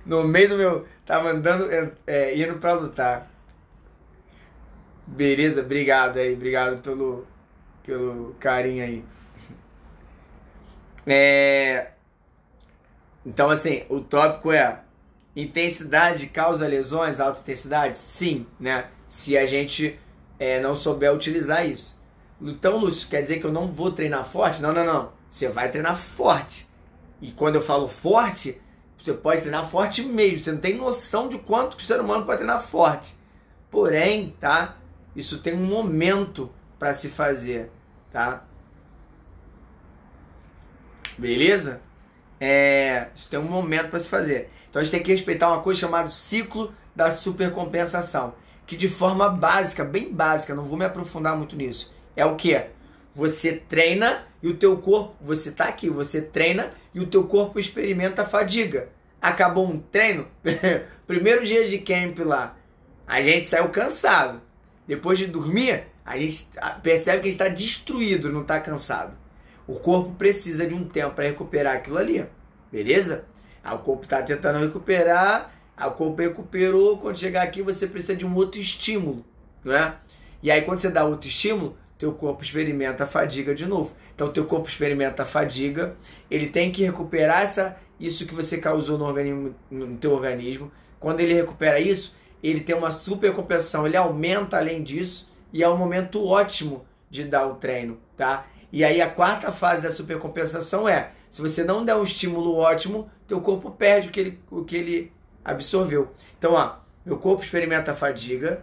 No meio do meu... Tava andando, indo pra lutar. Beleza, obrigado aí. Obrigado pelo carinho aí. Então, assim, o tópico é... Intensidade causa lesões? Alta intensidade? Sim, né? Se a gente não souber utilizar isso. Então, Lúcio, quer dizer que eu não vou treinar forte? Não. Você vai treinar forte. E quando eu falo forte, você pode treinar forte mesmo. Você não tem noção de quanto que o ser humano pode treinar forte. Porém, tá? Isso tem um momento para se fazer, tá? Beleza? Isso tem um momento para se fazer. Então a gente tem que respeitar uma coisa chamada ciclo da supercompensação. Que de forma básica, bem básica, não vou me aprofundar muito nisso. É o que? Você treina e o teu corpo, você tá aqui, você treina e o teu corpo experimenta a fadiga. Acabou um treino, primeiro dia de camp lá, a gente saiu cansado. Depois de dormir, a gente percebe que a gente está destruído, não está cansado. O corpo precisa de um tempo para recuperar aquilo ali, beleza? O corpo está tentando recuperar, o corpo recuperou, quando chegar aqui você precisa de um outro estímulo, não é? E aí quando você dá outro estímulo, teu corpo experimenta a fadiga de novo. Então teu corpo experimenta a fadiga, ele tem que recuperar isso que você causou no teu organismo. Quando ele recupera isso, ele tem uma supercompensação, ele aumenta além disso e é um momento ótimo de dar o treino, tá? E aí a quarta fase da supercompensação se você não der um estímulo ótimo, teu corpo perde o que ele absorveu. Então, meu corpo experimenta a fadiga,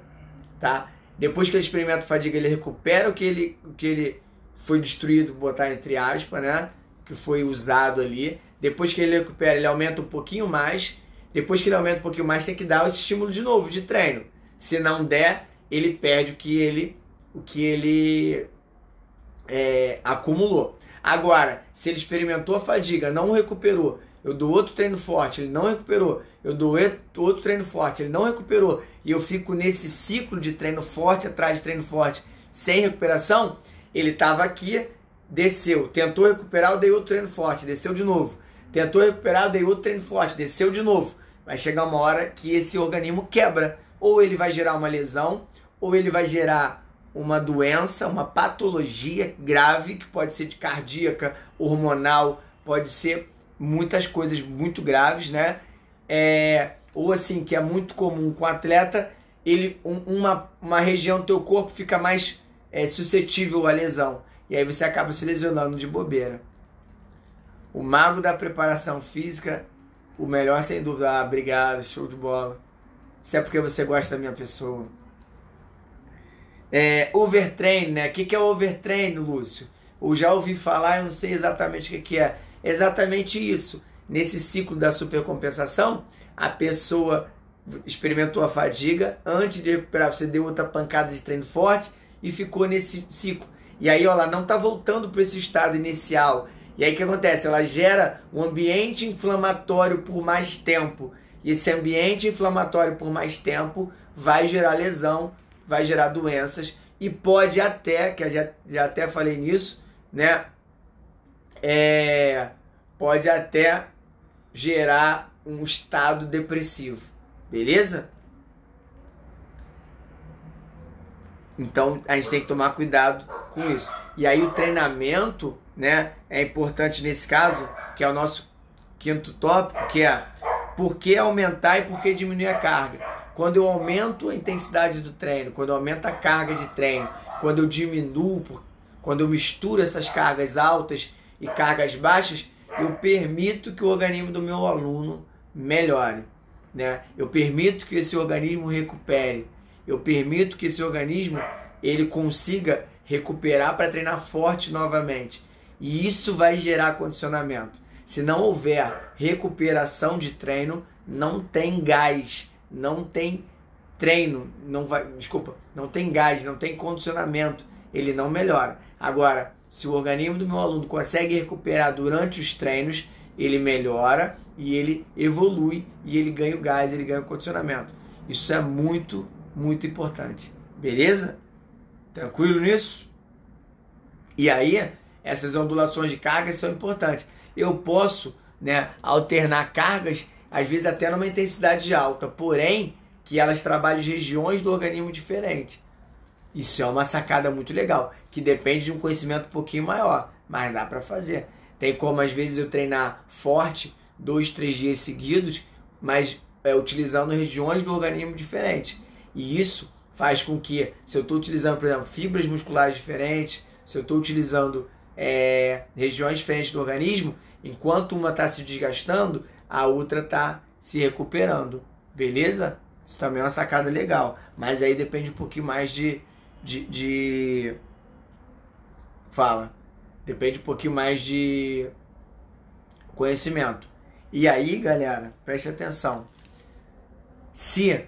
tá? Depois que ele experimenta a fadiga, ele recupera o que ele foi destruído, botar entre aspas, né? Que foi usado ali. Depois que ele recupera, ele aumenta um pouquinho mais. Depois que ele aumenta um pouquinho mais, tem que dar esse estímulo de novo, de treino. Se não der, ele perde o que ele acumulou. Agora, se ele experimentou a fadiga, não recuperou, eu dou outro treino forte, ele não recuperou, eu dou outro treino forte, ele não recuperou, e eu fico nesse ciclo de treino forte atrás de treino forte, sem recuperação, ele estava aqui, desceu, tentou recuperar, eu dei outro treino forte, desceu de novo. Tentou recuperar, eu dei outro treino forte, desceu de novo. Vai chegar uma hora que esse organismo quebra. Ou ele vai gerar uma lesão, ou ele vai gerar uma doença, uma patologia grave, que pode ser de cardíaca, hormonal, pode ser muitas coisas muito graves, né? Ou assim, que é muito comum com o atleta, uma região do teu corpo fica mais suscetível à lesão. E aí você acaba se lesionando de bobeira. O mago da preparação física, o melhor sem dúvida. Ah, obrigado, show de bola. Isso é porque você gosta da minha pessoa. Overtrain, né? O que é overtrain, Lúcio? Eu já ouvi falar, eu não sei exatamente o que é. Exatamente isso. Nesse ciclo da supercompensação, a pessoa experimentou a fadiga, antes de recuperar, você deu outra pancada de treino forte e ficou nesse ciclo. E aí, ela não está voltando para esse estado inicial. E aí o que acontece? Ela gera um ambiente inflamatório por mais tempo. E esse ambiente inflamatório por mais tempo vai gerar lesão, vai gerar doenças e pode até, que eu já até falei nisso, né? Pode até gerar um estado depressivo. Beleza? Então a gente tem que tomar cuidado com isso. E aí o treinamento, né, é importante nesse caso, que é o nosso quinto tópico, que é por que aumentar e por que diminuir a carga. Quando eu aumento a intensidade do treino, quando eu aumento a carga de treino, quando eu diminuo, quando eu misturo essas cargas altas e cargas baixas, eu permito que o organismo do meu aluno melhore, né? Eu permito que esse organismo recupere. Eu permito que esse organismo ele consiga recuperar para treinar forte novamente. E isso vai gerar condicionamento. Se não houver recuperação de treino, não tem gás, não tem treino, não tem gás, não tem condicionamento, ele não melhora. Agora, se o organismo do meu aluno consegue recuperar durante os treinos, ele melhora e ele evolui e ele ganha o gás, ele ganha o condicionamento. Isso é muito, muito importante. Beleza? Tranquilo nisso? E aí, essas ondulações de cargas são importantes. Eu posso, né, alternar cargas, às vezes até numa intensidade alta, porém, que elas trabalhem regiões do organismo diferentes. Isso é uma sacada muito legal, que depende de um conhecimento um pouquinho maior, mas dá para fazer. Tem como, às vezes, eu treinar forte 2, 3 dias seguidos, mas utilizando regiões do organismo diferentes. E isso faz com que, se eu estou utilizando, por exemplo, fibras musculares diferentes, se eu estou utilizando regiões diferentes do organismo, enquanto uma está se desgastando, a outra está se recuperando. Beleza? Isso também é uma sacada legal. Mas aí depende um pouquinho mais Depende um pouquinho mais de conhecimento. E aí, galera, preste atenção. Se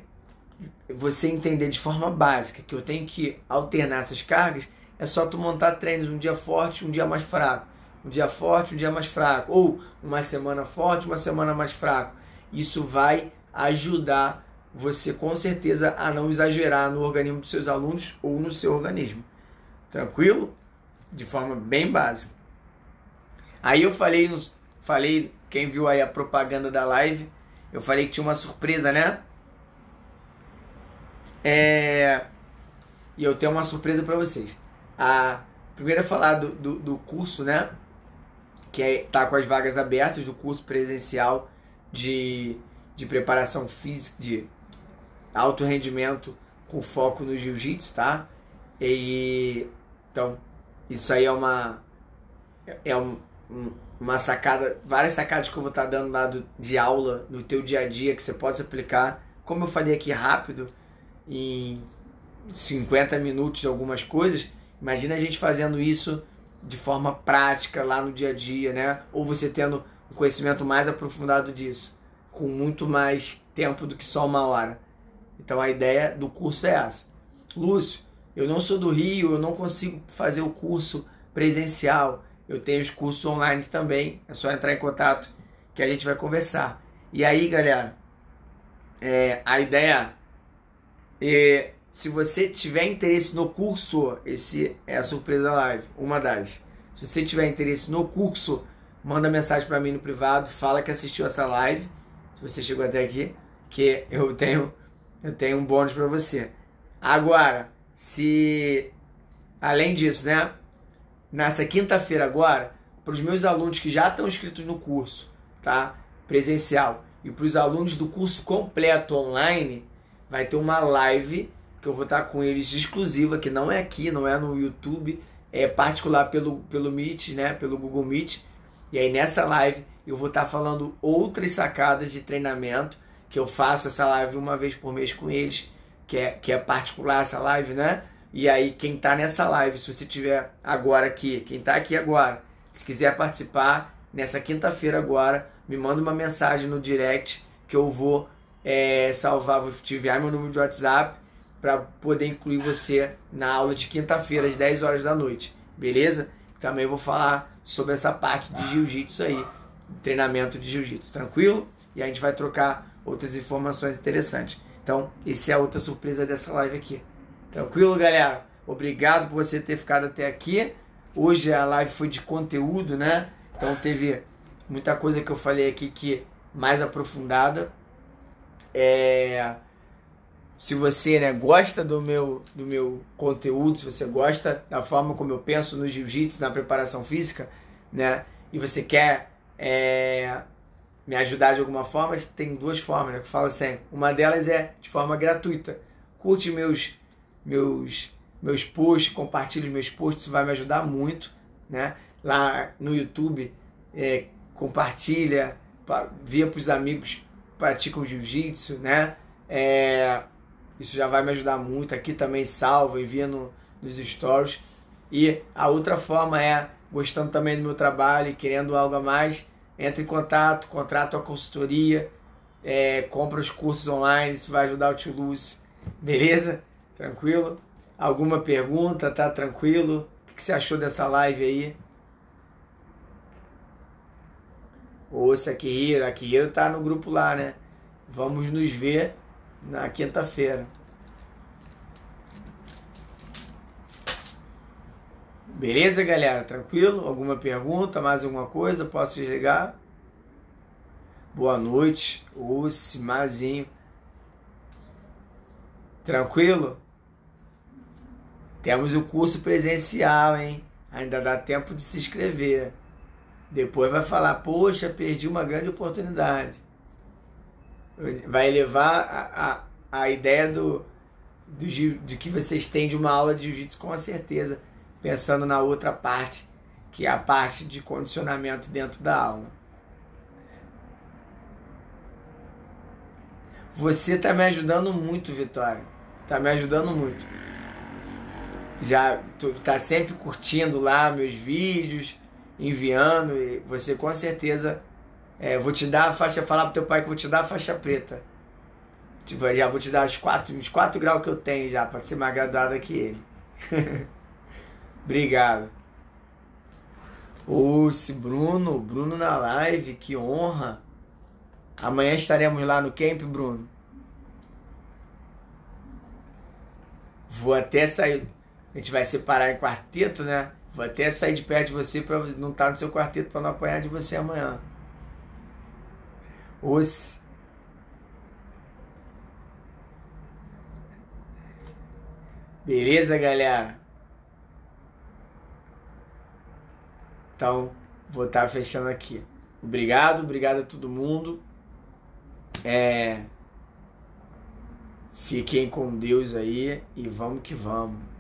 você entender de forma básica que eu tenho que alternar essas cargas, é só tu montar treinos um dia forte, um dia mais fraco. Um dia forte, um dia mais fraco. Ou uma semana forte, uma semana mais fraco. Isso vai ajudar você com certeza a não exagerar no organismo dos seus alunos ou no seu organismo. Tranquilo? De forma bem básica. Aí eu falei, quem viu aí a propaganda da live, eu falei que tinha uma surpresa, né? E eu tenho uma surpresa para vocês. Primeiro é falar do curso, né? Que tá com as vagas abertas do curso presencial de preparação física, de alto rendimento com foco no jiu-jitsu, tá? Então, isso aí é uma sacada, várias sacadas que eu vou estar dando lá de aula no teu dia a dia que você pode aplicar. Como eu falei aqui rápido, em 50 minutos algumas coisas, imagina a gente fazendo isso de forma prática lá no dia a dia, né? Ou você tendo um conhecimento mais aprofundado disso, com muito mais tempo do que só 1 hora. Então a ideia do curso é essa. Lúcio, eu não sou do Rio, eu não consigo fazer o curso presencial. Eu tenho os cursos online também, é só entrar em contato que a gente vai conversar. E aí, galera, a ideia é, se você tiver interesse no curso, esse é a surpresa da live, uma das. Se você tiver interesse no curso, manda mensagem para mim no privado, fala que assistiu essa live, se você chegou até aqui, que eu tenho um bônus para você. Agora, se além disso, né, nessa quinta-feira agora, para os meus alunos que já estão inscritos no curso, tá, presencial, e para os alunos do curso completo online, vai ter uma live que eu vou estar com eles exclusiva, que não é aqui, não é no YouTube, é particular pelo Meet, né, pelo Google Meet. E aí nessa live eu vou estar falando outras sacadas de treinamento, que eu faço essa live uma vez por mês com eles, que é particular essa live, né? E aí quem tá nessa live, se você tiver agora aqui, quem tá aqui agora, se quiser participar nessa quinta-feira agora, me manda uma mensagem no direct que eu vou salvar, vou te enviar meu número de WhatsApp para poder incluir você na aula de quinta-feira às 10 horas da noite, beleza? Também vou falar sobre essa parte de jiu-jitsu aí, treinamento de jiu-jitsu, tranquilo? E a gente vai trocar outras informações interessantes. Então, essa é a outra surpresa dessa live aqui. Tranquilo, galera? Obrigado por você ter ficado até aqui. Hoje a live foi de conteúdo, né? Então teve muita coisa que eu falei aqui que mais aprofundada. Se você, né, gosta do meu conteúdo, se você gosta da forma como eu penso no jiu-jitsu, na preparação física, né, e você quer me ajudar de alguma forma, tem duas formas, né, que eu falo sempre. Uma delas é de forma gratuita. Curte meus posts, compartilhe meus posts, isso vai me ajudar muito, né? Lá no YouTube, compartilha, via para os amigos que praticam jiu-jitsu, né? Isso já vai me ajudar muito. Aqui também salva, envia nos stories. E a outra forma é, gostando também do meu trabalho e querendo algo a mais, entra em contato, contrata a consultoria, compra os cursos online, isso vai ajudar o Tio Lúcio. Beleza? Tranquilo? Alguma pergunta? Tá tranquilo? O que você achou dessa live aí? Ouça, Akihiro. Akihiro tá no grupo lá, né? Vamos nos ver na quinta-feira. Beleza, galera? Tranquilo? Alguma pergunta? Mais alguma coisa? Posso desligar? Boa noite. Ouça, Mazinho. Tranquilo? Temos o curso presencial, hein? Ainda dá tempo de se inscrever. Depois vai falar, poxa, perdi uma grande oportunidade. Vai levar a ideia de que vocês têm de uma aula de jiu-jitsu com certeza, pensando na outra parte, que é a parte de condicionamento dentro da aula. Você tá me ajudando muito, Vitória. Tá me ajudando muito. Já tá sempre curtindo lá meus vídeos, enviando, e você com certeza vou te dar a faixa, falar pro teu pai que vou te dar a faixa preta. Já vou te dar os 4 graus que eu tenho já, para ser mais graduado que ele. Obrigado. Esse Bruno na live, que honra. Amanhã estaremos lá no camp, Bruno. Vou até sair. A gente vai separar em quarteto, né? Vou até sair de perto de você para não estar no seu quarteto, para não apanhar de você amanhã. Beleza, galera? Então, vou estar fechando aqui. Obrigado a todo mundo. Fiquem com Deus aí e vamos que vamos.